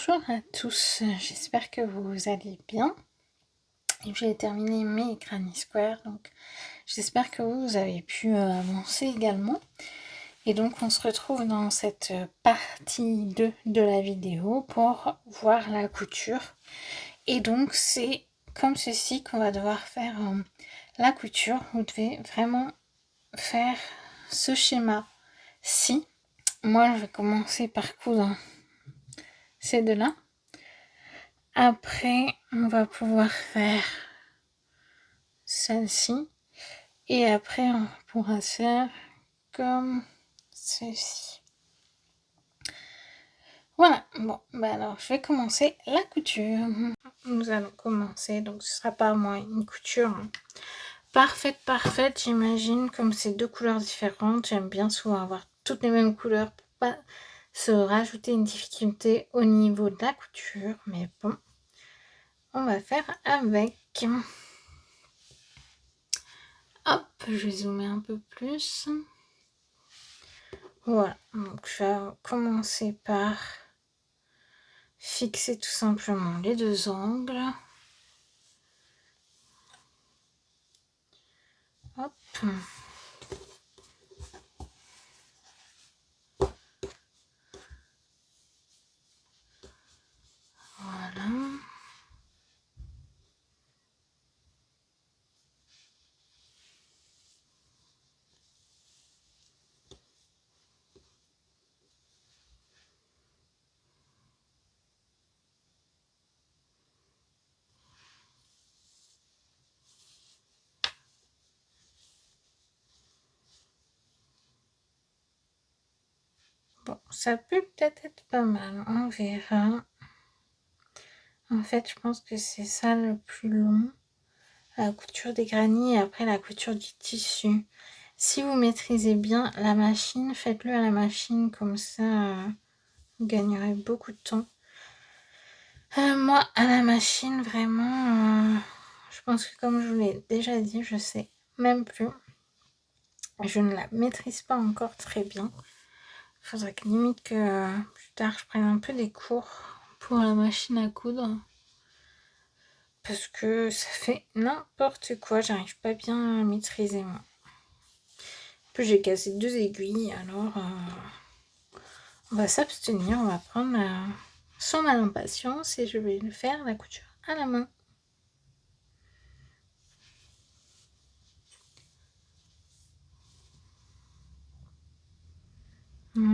Bonjour à tous, j'espère que vous allez bien. Et j'ai terminé mes Granny Square, donc j'espère que vous avez pu avancer également. Et donc on se retrouve dans cette partie 2 de la vidéo pour voir la couture. Et donc c'est comme ceci qu'on va devoir faire la couture. Vous devez vraiment faire ce schéma-ci. Moi je vais commencer par coudre ces deux-là. Après, on va pouvoir faire celle-ci. Et après, on pourra faire comme ceci. Voilà. Bon, bah alors, je vais commencer la couture. Nous allons commencer. Donc, ce sera pas moi une couture parfaite, j'imagine. Comme c'est deux couleurs différentes, j'aime bien souvent avoir toutes les mêmes couleurs pour pas se rajouter une difficulté au niveau de la couture. Mais bon, on va faire avec. Hop, je vais zoomer un peu plus. Voilà, donc je vais commencer par fixer tout simplement les deux angles. Hop. Voilà. Bon, ça peut peut-être être pas mal, on verra. En fait, je pense que c'est ça le plus long. La couture des granny et après la couture du tissu. Si vous maîtrisez bien la machine, faites-le à la machine, comme ça vous gagnerez beaucoup de temps. Moi, à la machine, vraiment, je pense que comme je vous l'ai déjà dit, je sais même plus. Je ne la maîtrise pas encore très bien. Il faudrait que limite que plus tard je prenne un peu des cours pour la machine à coudre. Parce que ça fait n'importe quoi, j'arrive pas bien à maîtriser moi. En plus j'ai cassé 2 aiguilles, alors on va s'abstenir, on va prendre son mal en patience et je vais le faire la couture à la main.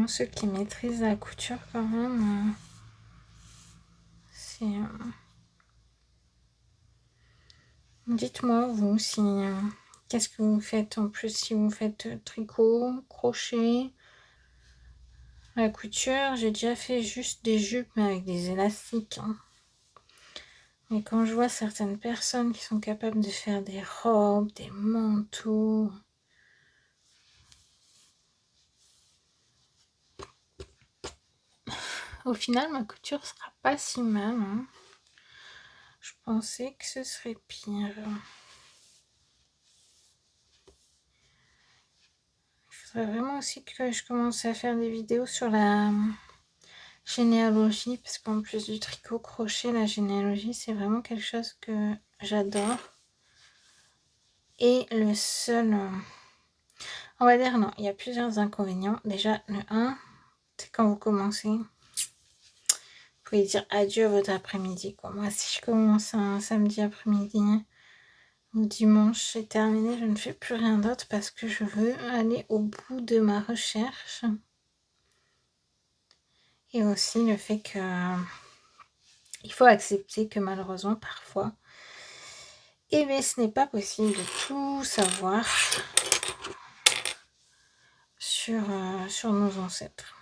Ceux qui maîtrisent la couture quand même, c'est... Dites-moi vous si... qu'est-ce que vous faites en plus, si vous faites tricot, crochet, la couture. J'ai déjà fait juste des jupes mais avec des élastiques. Mais quand je vois certaines personnes qui sont capables de faire des robes, des manteaux... Au final, ma couture sera pas si mal. Je pensais que ce serait pire. Il faudrait vraiment aussi que je commence à faire des vidéos sur la généalogie, parce qu'en plus du tricot crochet, la généalogie, c'est vraiment quelque chose que j'adore. Et le seul... on va dire non, il y a plusieurs inconvénients. Déjà, le 1, c'est quand vous commencez... vous pouvez dire adieu à votre après-midi. Moi, si je commence un samedi après-midi ou dimanche, c'est terminé, je ne fais plus rien d'autre parce que je veux aller au bout de ma recherche. Et aussi le fait que il faut accepter que malheureusement, parfois, eh bien, ce n'est pas possible de tout savoir sur nos ancêtres.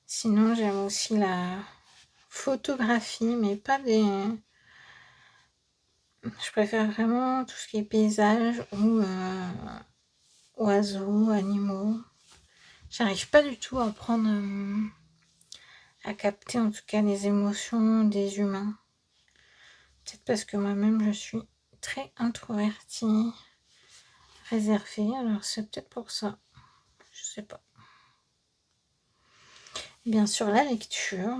Sinon, j'aime aussi la photographie, mais pas des... Je préfère vraiment tout ce qui est paysage ou oiseaux, animaux. J'arrive pas du tout à prendre... à capter en tout cas les émotions des humains. Peut-être parce que moi-même, je suis très introvertie, réservée, alors c'est peut-être pour ça. Je sais pas. Bien sûr, la lecture.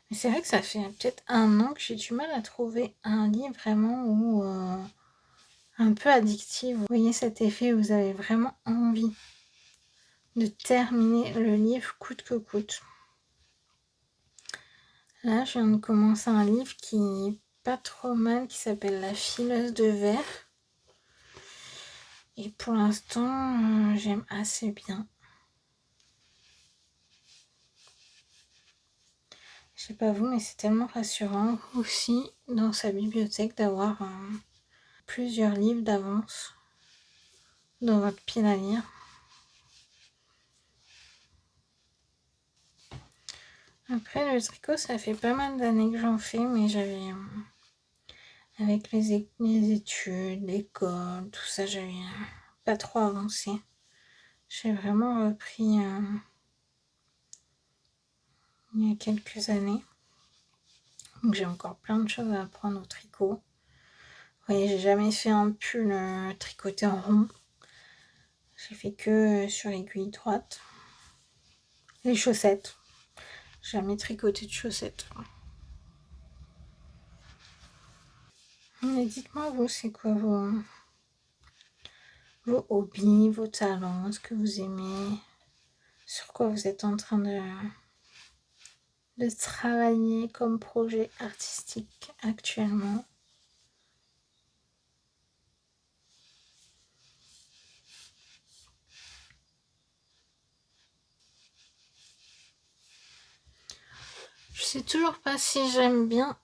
Mais c'est vrai que ça fait peut-être 1 an que j'ai du mal à trouver un livre vraiment où, un peu addictif. Vous voyez cet effet où vous avez vraiment envie de terminer le livre coûte que coûte. Là, je viens de commencer un livre qui est pas trop mal, qui s'appelle La fileuse de verre. Et pour l'instant, j'aime assez bien. Je sais pas vous, mais c'est tellement rassurant aussi dans sa bibliothèque d'avoir plusieurs livres d'avance dans votre pile à lire. Après, le tricot, ça fait pas mal d'années que j'en fais, mais j'avais, avec les études, l'école, tout ça, j'avais pas trop avancé. J'ai vraiment repris il y a quelques années. Donc j'ai encore plein de choses à apprendre au tricot. Vous voyez, j'ai jamais fait un pull tricoté en rond. J'ai fait que sur l'aiguille droite. Les chaussettes. Jamais tricoté de chaussettes. Mais dites-moi, vous, c'est quoi vos hobbies, vos talents, ce que vous aimez, sur quoi vous êtes en train de travailler comme projet artistique actuellement. Je sais toujours pas si j'aime bien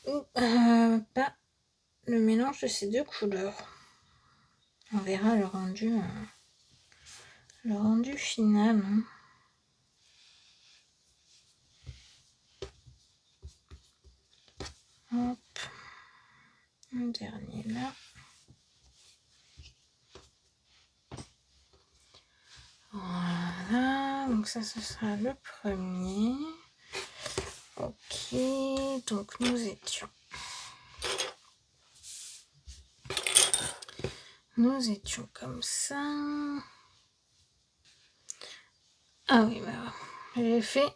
ou pas le mélange de ces deux couleurs. On verra le rendu final. Hein. Hop, un dernier là. Voilà, donc ça ce sera le premier. Ok, donc nous étions comme ça. Ah oui, bah j'ai fait.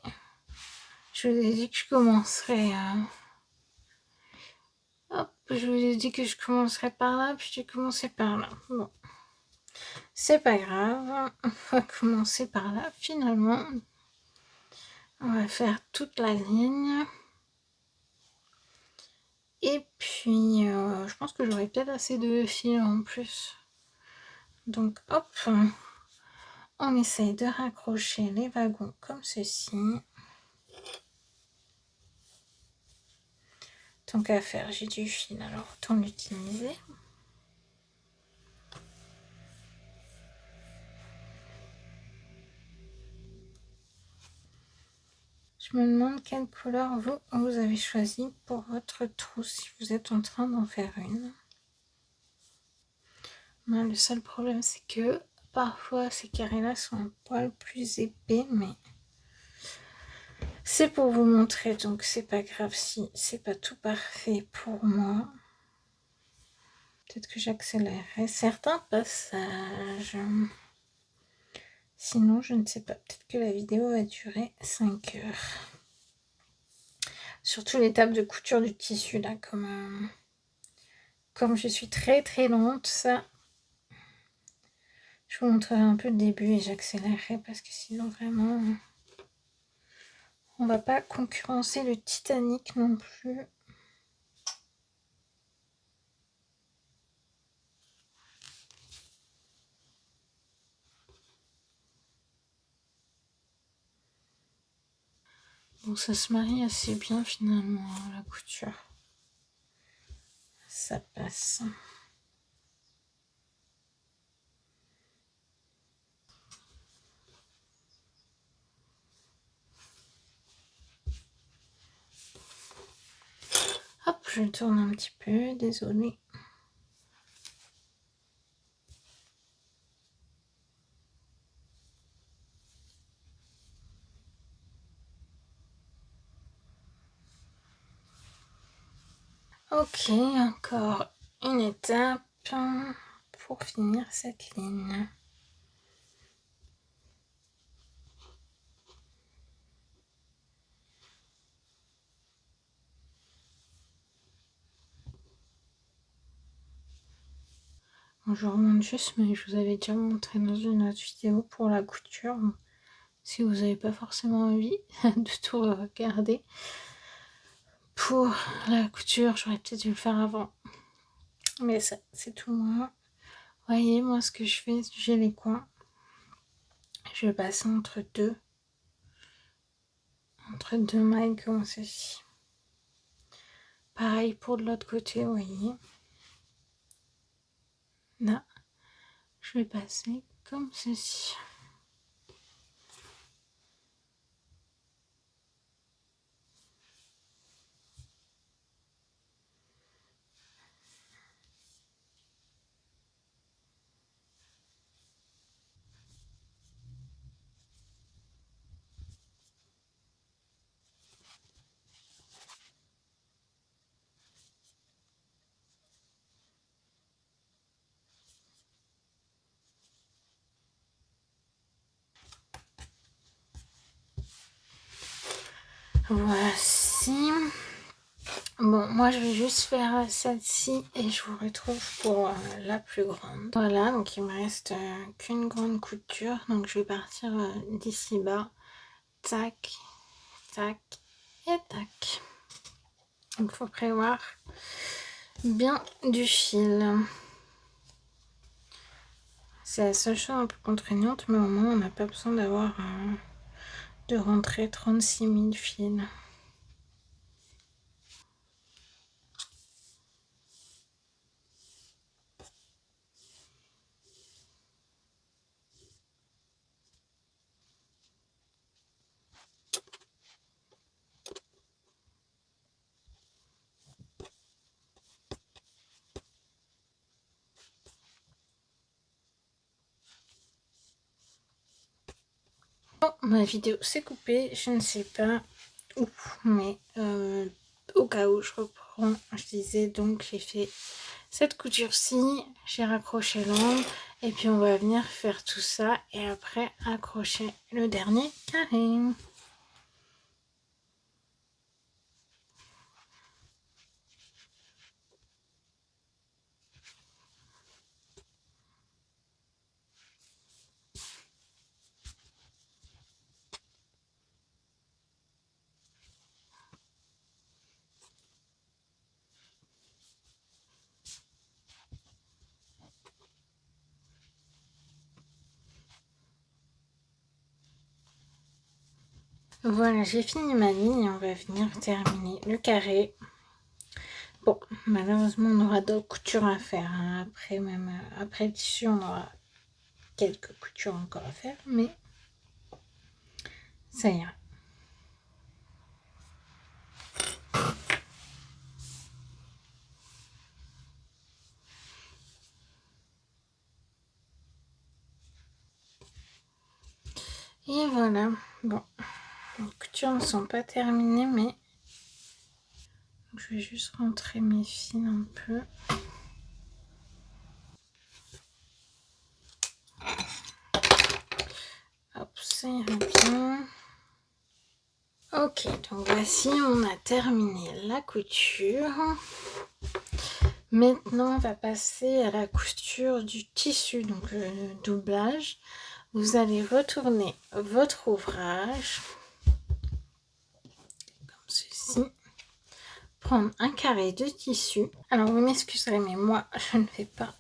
Je vous ai dit que je commencerais. Hop, je vous ai dit que je commencerais par là, puis j'ai commencé par là. Bon, c'est pas grave. On va commencer par là. Finalement, on va faire toute la ligne. Et puis, je pense que j'aurai peut-être assez de fils en plus. Donc, hop, on essaye de raccrocher les wagons comme ceci. Tant qu'à faire, j'ai du fil, alors autant l'utiliser. Je me demande quelle couleur vous avez choisi pour votre trousse si vous êtes en train d'en faire une. Moi, le seul problème, c'est que parfois ces carrés-là sont un poil plus épais, mais c'est pour vous montrer, donc c'est pas grave si c'est pas tout parfait pour moi. Peut-être que j'accélérerai certains passages. Sinon, je ne sais pas. Peut-être que la vidéo va durer 5 heures. Surtout l'étape de couture du tissu, là, comme je suis très très lente, ça, je vous montrerai un peu le début et j'accélérerai parce que sinon, vraiment, on va pas concurrencer le Titanic non plus. Bon, ça se marie assez bien finalement, la couture. Ça passe. Hop, je tourne un petit peu, désolée. Ok, encore une étape pour finir cette ligne. Bon, je remonte juste, mais je vous avais déjà montré dans une autre vidéo pour la couture. Si vous n'avez pas forcément envie de tout regarder. Pour la couture, j'aurais peut-être dû le faire avant. Mais ça, c'est tout moi. Vous voyez, moi, ce que je fais, j'ai les coins. Je vais passer entre deux mailles comme ceci. Pareil pour de l'autre côté, vous voyez. Là, je vais passer comme ceci. Voici. Bon, moi je vais juste faire celle-ci et je vous retrouve pour la plus grande. Voilà, donc il me reste qu'une grande couture. Donc je vais partir d'ici bas. Tac, tac et tac. Donc il faut prévoir bien du fil. C'est la seule chose un peu contraignante, mais au moins on n'a pas besoin d'avoir de rentrer 36 000 fils. Bon, ma vidéo s'est coupée, je ne sais pas où, mais au cas où je reprends, je disais donc j'ai fait cette couture-ci, j'ai raccroché l'angle et puis on va venir faire tout ça et après accrocher le dernier carré. Voilà, j'ai fini ma ligne et on va venir terminer le carré. Bon, malheureusement, on aura d'autres coutures à faire. Hein. Après le tissu, on aura quelques coutures encore à faire, mais ça ira. Et voilà. Bon, les coutures ne sont pas terminées, mais je vais juste rentrer mes fils un peu. Hop, ça ira bien. Ok, donc voici, on a terminé la couture. Maintenant, on va passer à la couture du tissu, donc le doublage. Vous allez retourner votre ouvrage, comme ceci. Prendre un carré de tissu. Alors, vous m'excuserez, mais moi, je ne vais pas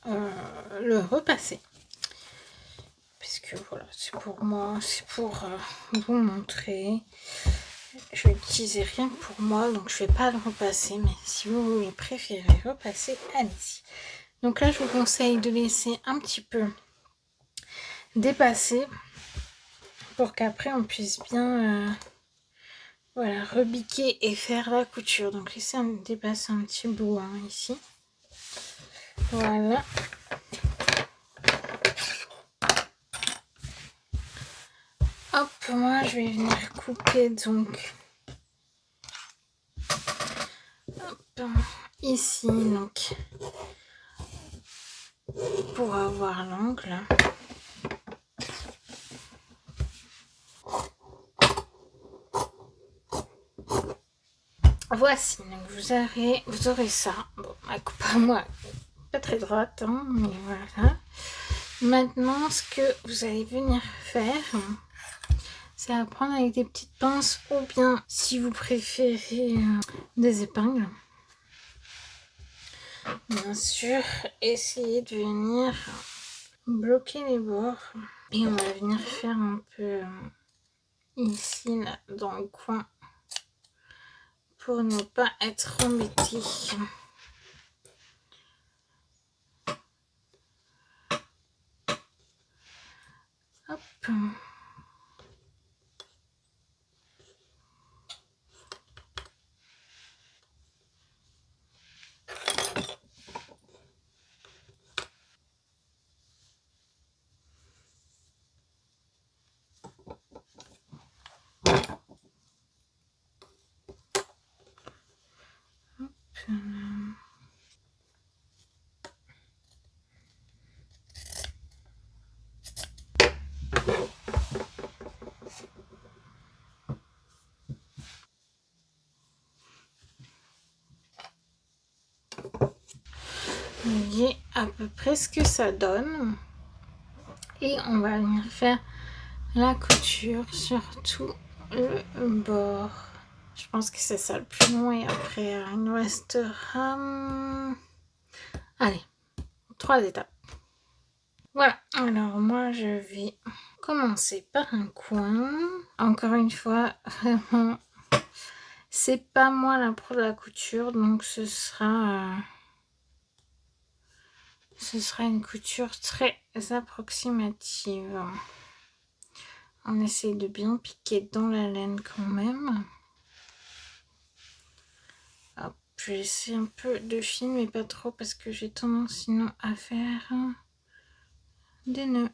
le repasser. Puisque voilà, c'est pour moi, c'est pour vous montrer. Je vais l'utiliser rien que pour moi, donc je ne vais pas le repasser. Mais si vous voulez préférer repasser, allez-y. Donc là, je vous conseille de laisser un petit peu dépasser pour qu'après on puisse bien voilà, rebiquer et faire la couture. Donc laissez dépasser un petit bout hein, ici. Voilà. Hop, moi je vais venir couper donc hop, ici donc pour avoir l'angle. Voici, donc vous aurez ça. Bon, ma coupe à moi pas très droite, hein, mais voilà. Maintenant, ce que vous allez venir faire, c'est à prendre avec des petites pinces ou bien, si vous préférez, des épingles. Bien sûr, essayez de venir bloquer les bords. Et on va venir faire un peu ici, là, dans le coin, pour ne pas être embêté. Hop. Vous voyez à peu près ce que ça donne. Et on va venir faire la couture sur tout le bord. Je pense que c'est ça le plus long et après il nous restera... Allez, 3 étapes. Voilà, alors moi je vais commencer par un coin. Encore une fois, vraiment, c'est pas moi la pro de la couture, donc ce sera une couture très approximative. On essaye de bien piquer dans la laine quand même. Hop, je vais essayer un peu de fil, mais pas trop parce que j'ai tendance sinon à faire des nœuds.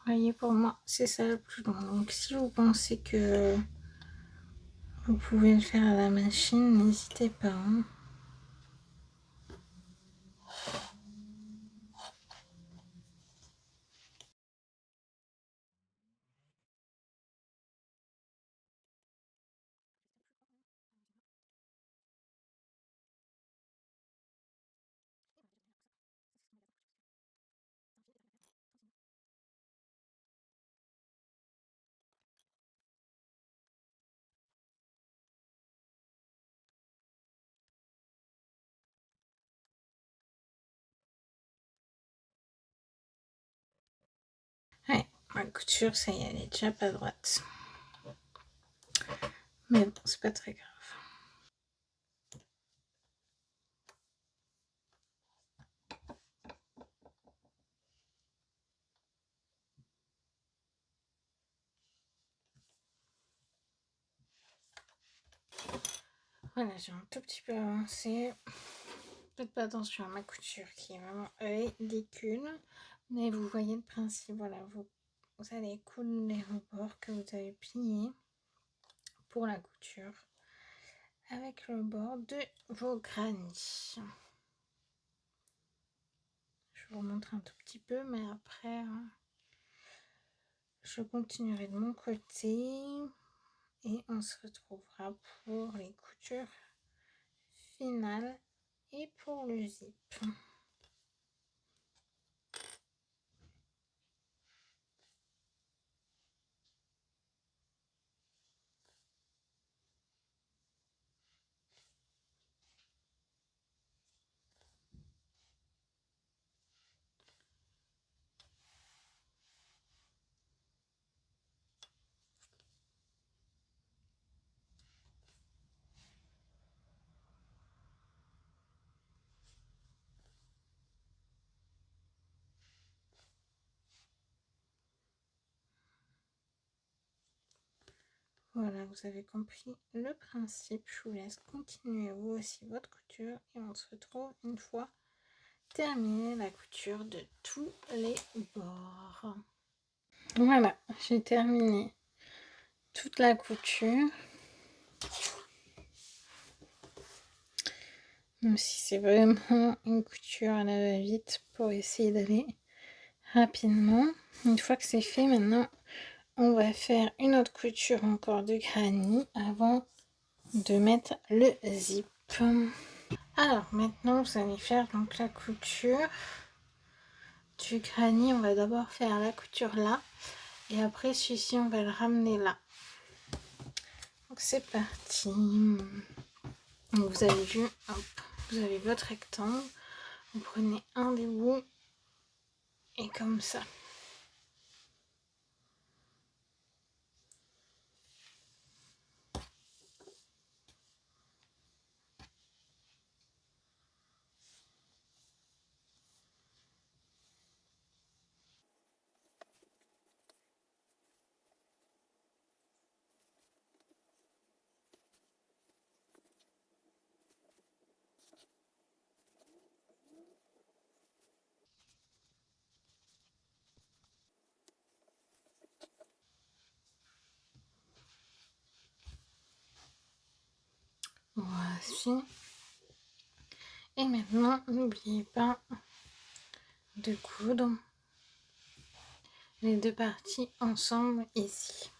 Vous voyez, pour moi, c'est ça le plus long. Donc, si vous pensez que vous pouvez le faire à la machine, n'hésitez pas. Hein. Ouais, ma couture, ça y est, elle est déjà pas droite. Mais bon, c'est pas très grave. Voilà, j'ai un tout petit peu avancé. Faites pas attention à ma couture qui est vraiment ridicule. Mais vous voyez le principe, voilà, vous allez coudre les rebords que vous avez pliés pour la couture avec le bord de vos granits. Je vous remontre un tout petit peu, mais après, je continuerai de mon côté et on se retrouvera pour les coutures finales et pour le zip. Voilà, vous avez compris le principe. Je vous laisse continuer vous aussi votre couture et on se retrouve une fois terminé la couture de tous les bords. Voilà, j'ai terminé toute la couture. Même si c'est vraiment une couture à la va-vite pour essayer d'aller rapidement. Une fois que c'est fait, maintenant, on va faire une autre couture encore de granny avant de mettre le zip. Alors maintenant, vous allez faire donc la couture du granny. On va d'abord faire la couture là et après celui-ci, on va le ramener là. Donc c'est parti. Donc vous avez vu, hop, vous avez votre rectangle. Vous prenez un des bouts et comme ça. Voici. Et maintenant, n'oubliez pas de coudre les deux parties ensemble ici.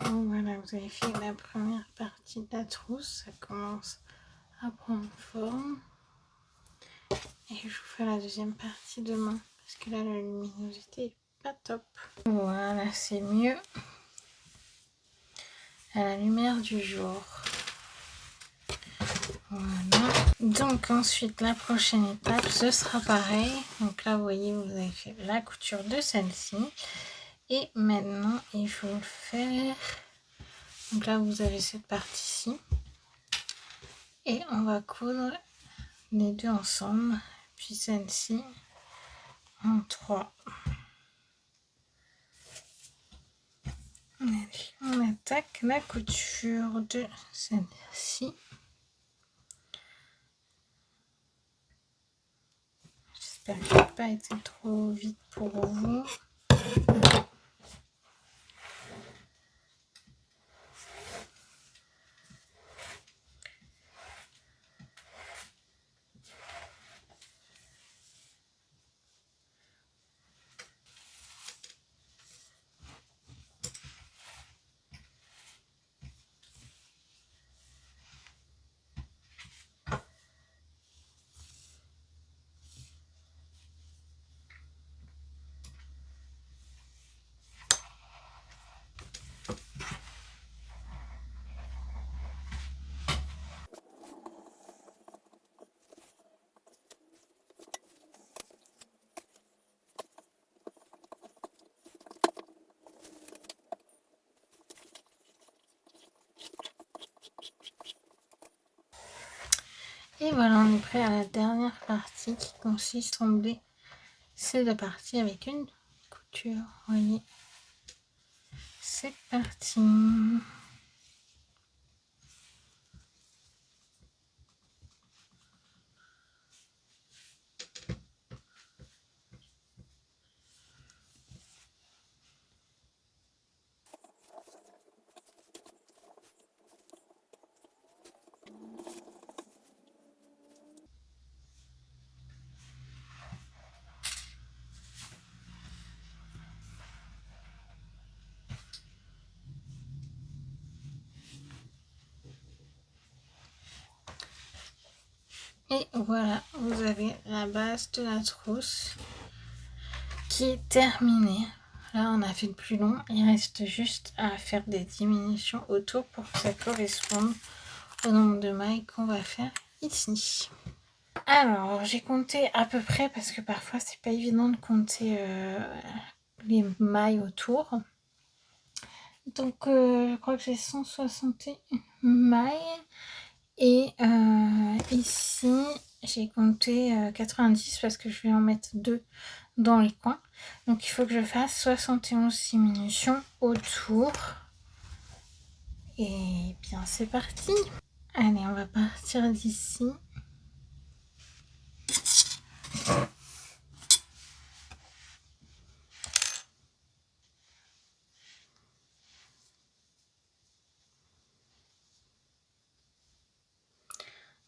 Donc voilà, vous avez fait la première partie de la trousse, ça commence à prendre forme. Et je vous fais la deuxième partie demain, parce que là la luminosité est pas top. Voilà, c'est mieux à la lumière du jour. Voilà. Donc ensuite, la prochaine étape, ce sera pareil. Donc là, vous voyez, vous avez fait la couture de celle-ci. Et maintenant, il faut faire... Donc là, vous avez cette partie-ci. Et on va coudre les deux ensemble. Puis celle-ci en 3. Allez, on attaque la couture de celle-ci. J'espère que je n'ai pas été trop vite pour vous. Et voilà, on est prêt à la dernière partie qui consiste à combler ces deux parties avec une couture. Vous voyez, c'est parti. Et voilà, vous avez la base de la trousse qui est terminée. Là, on a fait le plus long. Il reste juste à faire des diminutions autour pour que ça corresponde au nombre de mailles qu'on va faire ici. Alors, j'ai compté à peu près parce que parfois, c'est pas évident de compter les mailles autour. Donc, je crois que j'ai 161 mailles. Et ici, j'ai compté 90 parce que je vais en mettre 2 dans les coins. Donc, il faut que je fasse 71 diminutions autour. Et bien, c'est parti. Allez, on va partir d'ici.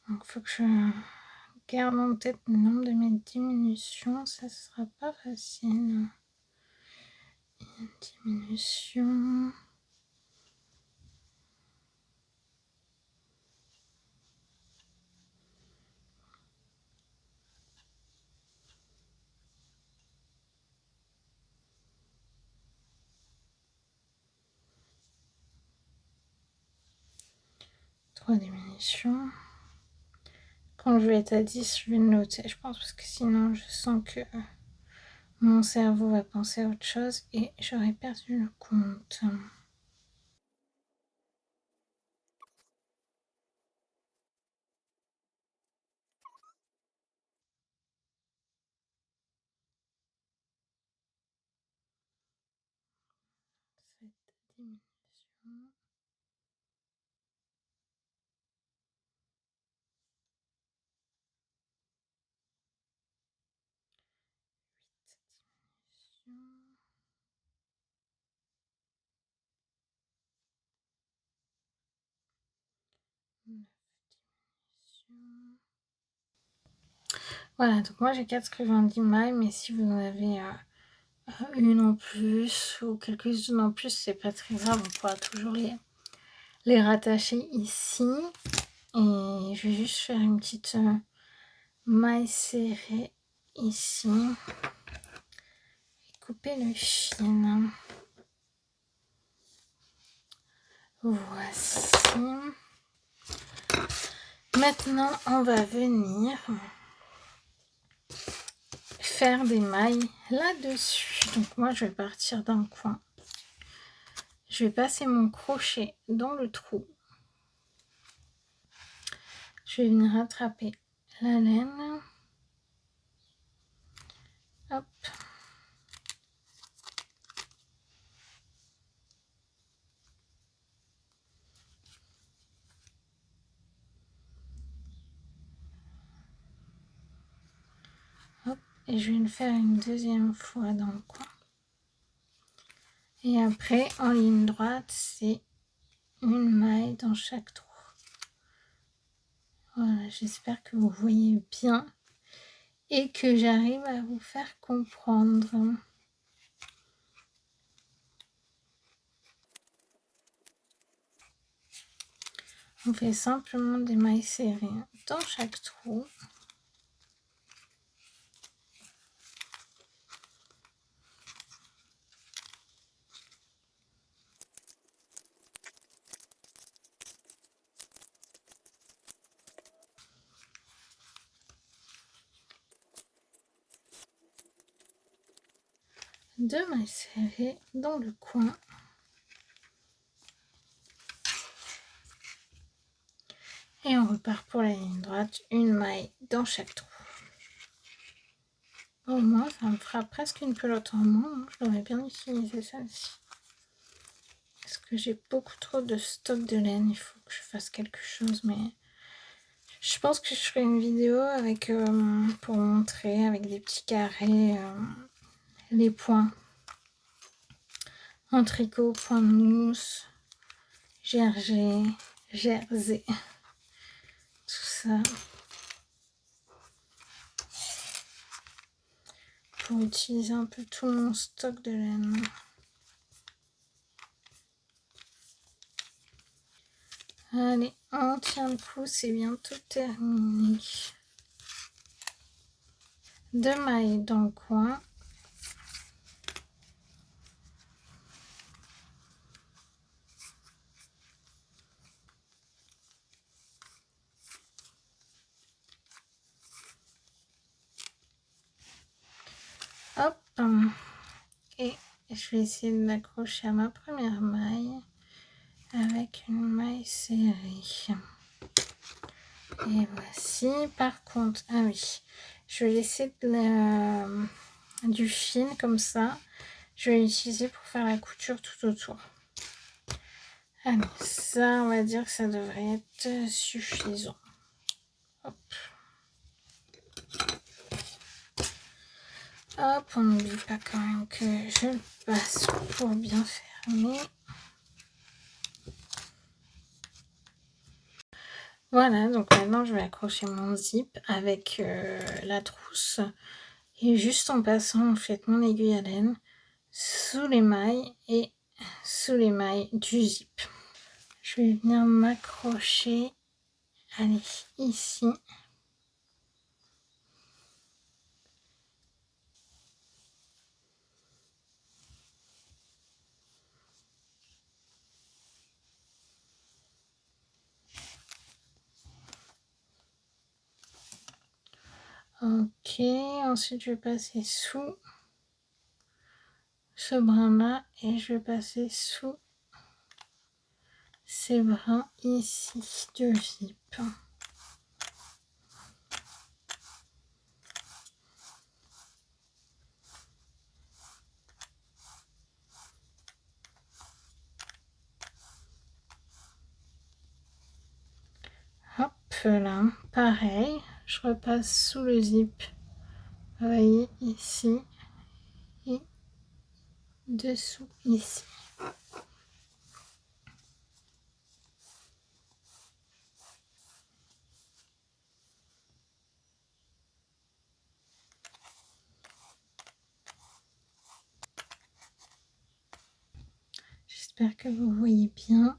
Donc, il faut que je garde en tête le nombre de mes diminutions. Ça sera pas facile. Diminution. Trois diminutions. Quand je vais être à 10, je vais le noter, je pense, parce que sinon, je sens que mon cerveau va penser à autre chose et j'aurais perdu le compte. Cette diminution. Voilà, donc moi j'ai 90 mailles, mais si vous en avez une en plus ou quelques-unes en plus, c'est pas très grave, on pourra toujours les rattacher ici. Et je vais juste faire une petite maille serrée ici. Et couper le fil. Voici. Maintenant, on va venir faire des mailles là-dessus. Donc moi, je vais partir d'un coin. Je vais passer mon crochet dans le trou. Je vais venir attraper la laine. Hop. Hop. Et je vais le faire une deuxième fois dans le coin. Et après, en ligne droite, c'est une maille dans chaque trou. Voilà, j'espère que vous voyez bien et que j'arrive à vous faire comprendre. On fait simplement des mailles serrées dans chaque trou. Deux mailles serrées dans le coin. Et on repart pour la ligne droite, une maille dans chaque trou. Au moins, ça me fera presque une pelote en moins. Je l'aurais bien utilisé celle-ci. Parce que j'ai beaucoup trop de stock de laine. Il faut que je fasse quelque chose. Mais je pense que je ferai une vidéo avec pour montrer avec des petits carrés les points en tricot, point de mousse, jersey, tout ça. Pour utiliser un peu tout mon stock de laine. Allez, on tient le coup, c'est bientôt terminé. 2 mailles dans le coin. Hop, et je vais essayer de l'accrocher à ma première maille avec une maille serrée. Et voici. Par contre, ah oui, je vais laisser du fil comme ça. Je vais l'utiliser pour faire la couture tout autour. Allez, ça, on va dire que ça devrait être suffisant. Hop. Hop, on n'oublie pas quand même que je le passe pour bien fermer. Voilà, donc maintenant je vais accrocher mon zip avec la trousse et juste en passant en fait mon aiguille à laine sous les mailles et sous les mailles du zip. Je vais venir m'accrocher, allez, ici. Ok, ensuite je vais passer sous ce brin là et je vais passer sous ces brins ici du zip. Hop là, pareil, je repasse sous le zip, vous voyez ici et dessous ici. J'espère que vous voyez bien.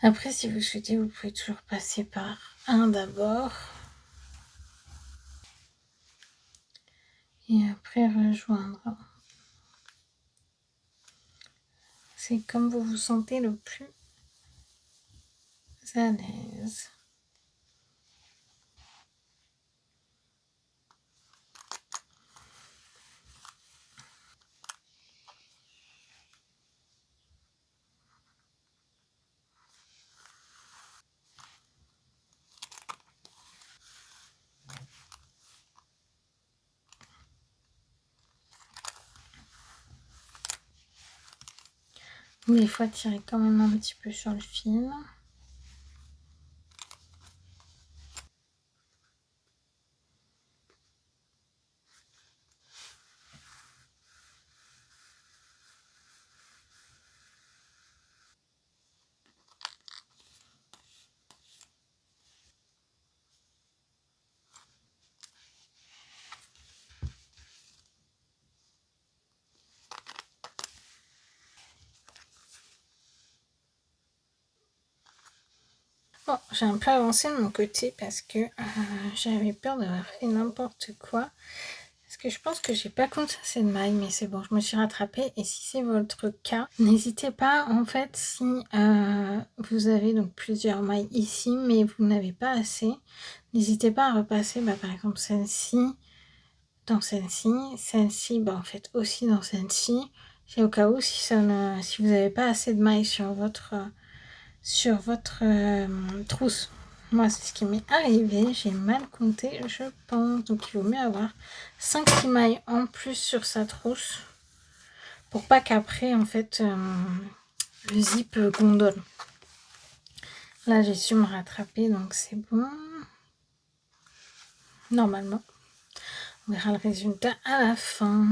Après, si vous souhaitez, vous pouvez toujours passer par un d'abord. Et après rejoindre. C'est comme vous vous sentez le plus à l'aise. Des fois, tirez quand même un petit peu sur le fil. Bon, j'ai un peu avancé de mon côté parce que j'avais peur d'avoir fait n'importe quoi. Parce que je pense que j'ai pas compté assez de mailles, mais c'est bon, je me suis rattrapée. Et si c'est votre cas, n'hésitez pas, en fait, si vous avez donc plusieurs mailles ici, mais vous n'avez pas assez, n'hésitez pas à repasser, par exemple, celle-ci dans celle-ci, en fait, aussi dans celle-ci. C'est au cas où, si vous n'avez pas assez de mailles sur votre trousse. Moi, c'est ce qui m'est arrivé. J'ai mal compté, je pense. Donc, il vaut mieux avoir 5 mailles en plus sur sa trousse pour pas qu'après, en fait, le zip gondole. Là, j'ai su me rattraper, donc c'est bon. Normalement. On verra le résultat à la fin.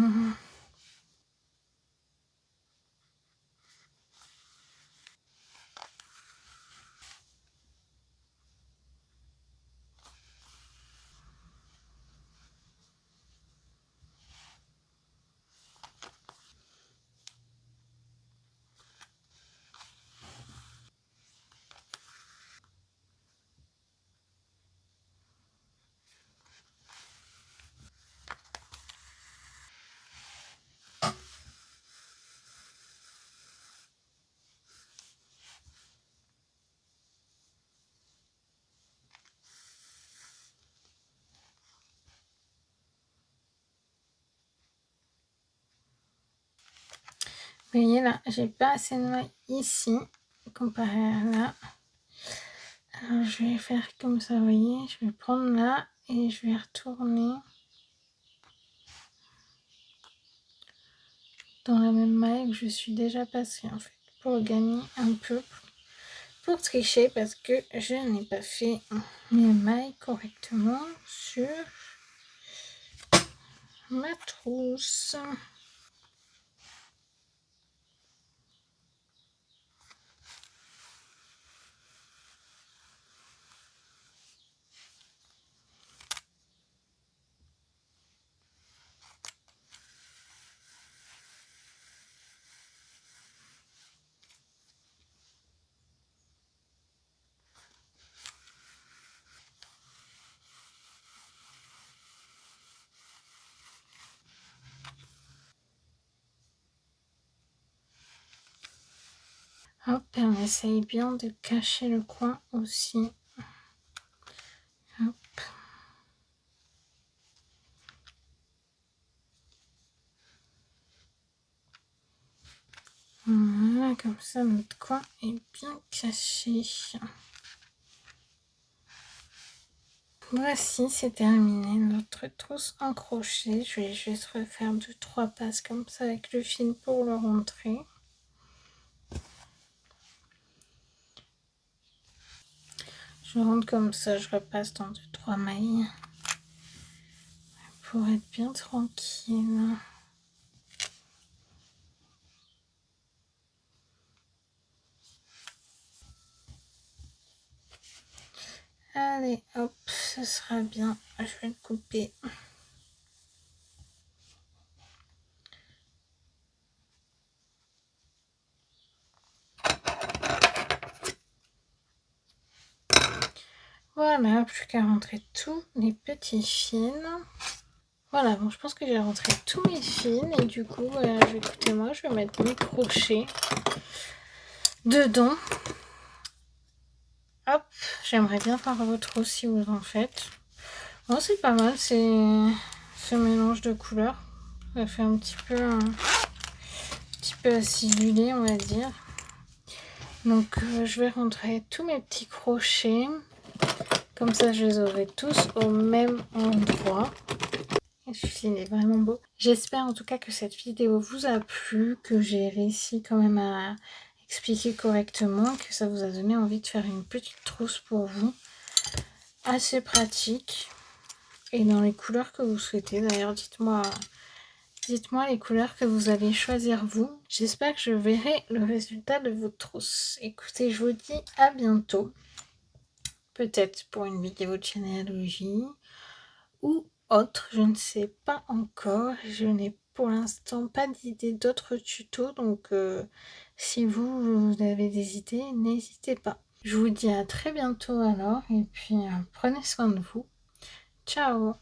Vous voyez là, j'ai pas assez de mailles ici comparé à là. Alors je vais faire comme ça, vous voyez, je vais prendre là et je vais retourner dans la même maille que je suis déjà passée en fait, pour gagner un peu, pour tricher parce que je n'ai pas fait mes mailles correctement sur ma trousse. Hop, et on essaye bien de cacher le coin aussi. Hop. Voilà, comme ça notre coin est bien caché. Voici, c'est terminé notre trousse en crochet. Je vais juste refaire 2-3 passes comme ça avec le fil pour le rentrer. Je rentre comme ça, je repasse dans 2-3 mailles pour être bien tranquille. Allez, hop, ce sera bien. Je vais le couper. Voilà, plus qu'à rentrer tous les petits fils. Voilà, bon, je pense que j'ai rentré tous mes fils et du coup, écoutez-moi, je vais mettre mes crochets dedans. Hop, j'aimerais bien voir votre trousse si vous en faites. Bon, c'est pas mal, c'est ce mélange de couleurs. Ça fait un petit peu acidulé, on va dire. Donc, je vais rentrer tous mes petits crochets. Comme ça, je les aurai tous au même endroit. Et celui-ci, il est vraiment beau. J'espère en tout cas que cette vidéo vous a plu, que j'ai réussi quand même à expliquer correctement, que ça vous a donné envie de faire une petite trousse pour vous. Assez pratique. Et dans les couleurs que vous souhaitez. D'ailleurs, dites-moi les couleurs que vous allez choisir vous. J'espère que je verrai le résultat de votre trousse. Écoutez, je vous dis à bientôt. Peut-être pour une vidéo de généalogie ou autre, je ne sais pas encore. Je n'ai pour l'instant pas d'idée d'autres tutos, donc si vous avez des idées, n'hésitez pas. Je vous dis à très bientôt alors, et puis prenez soin de vous. Ciao!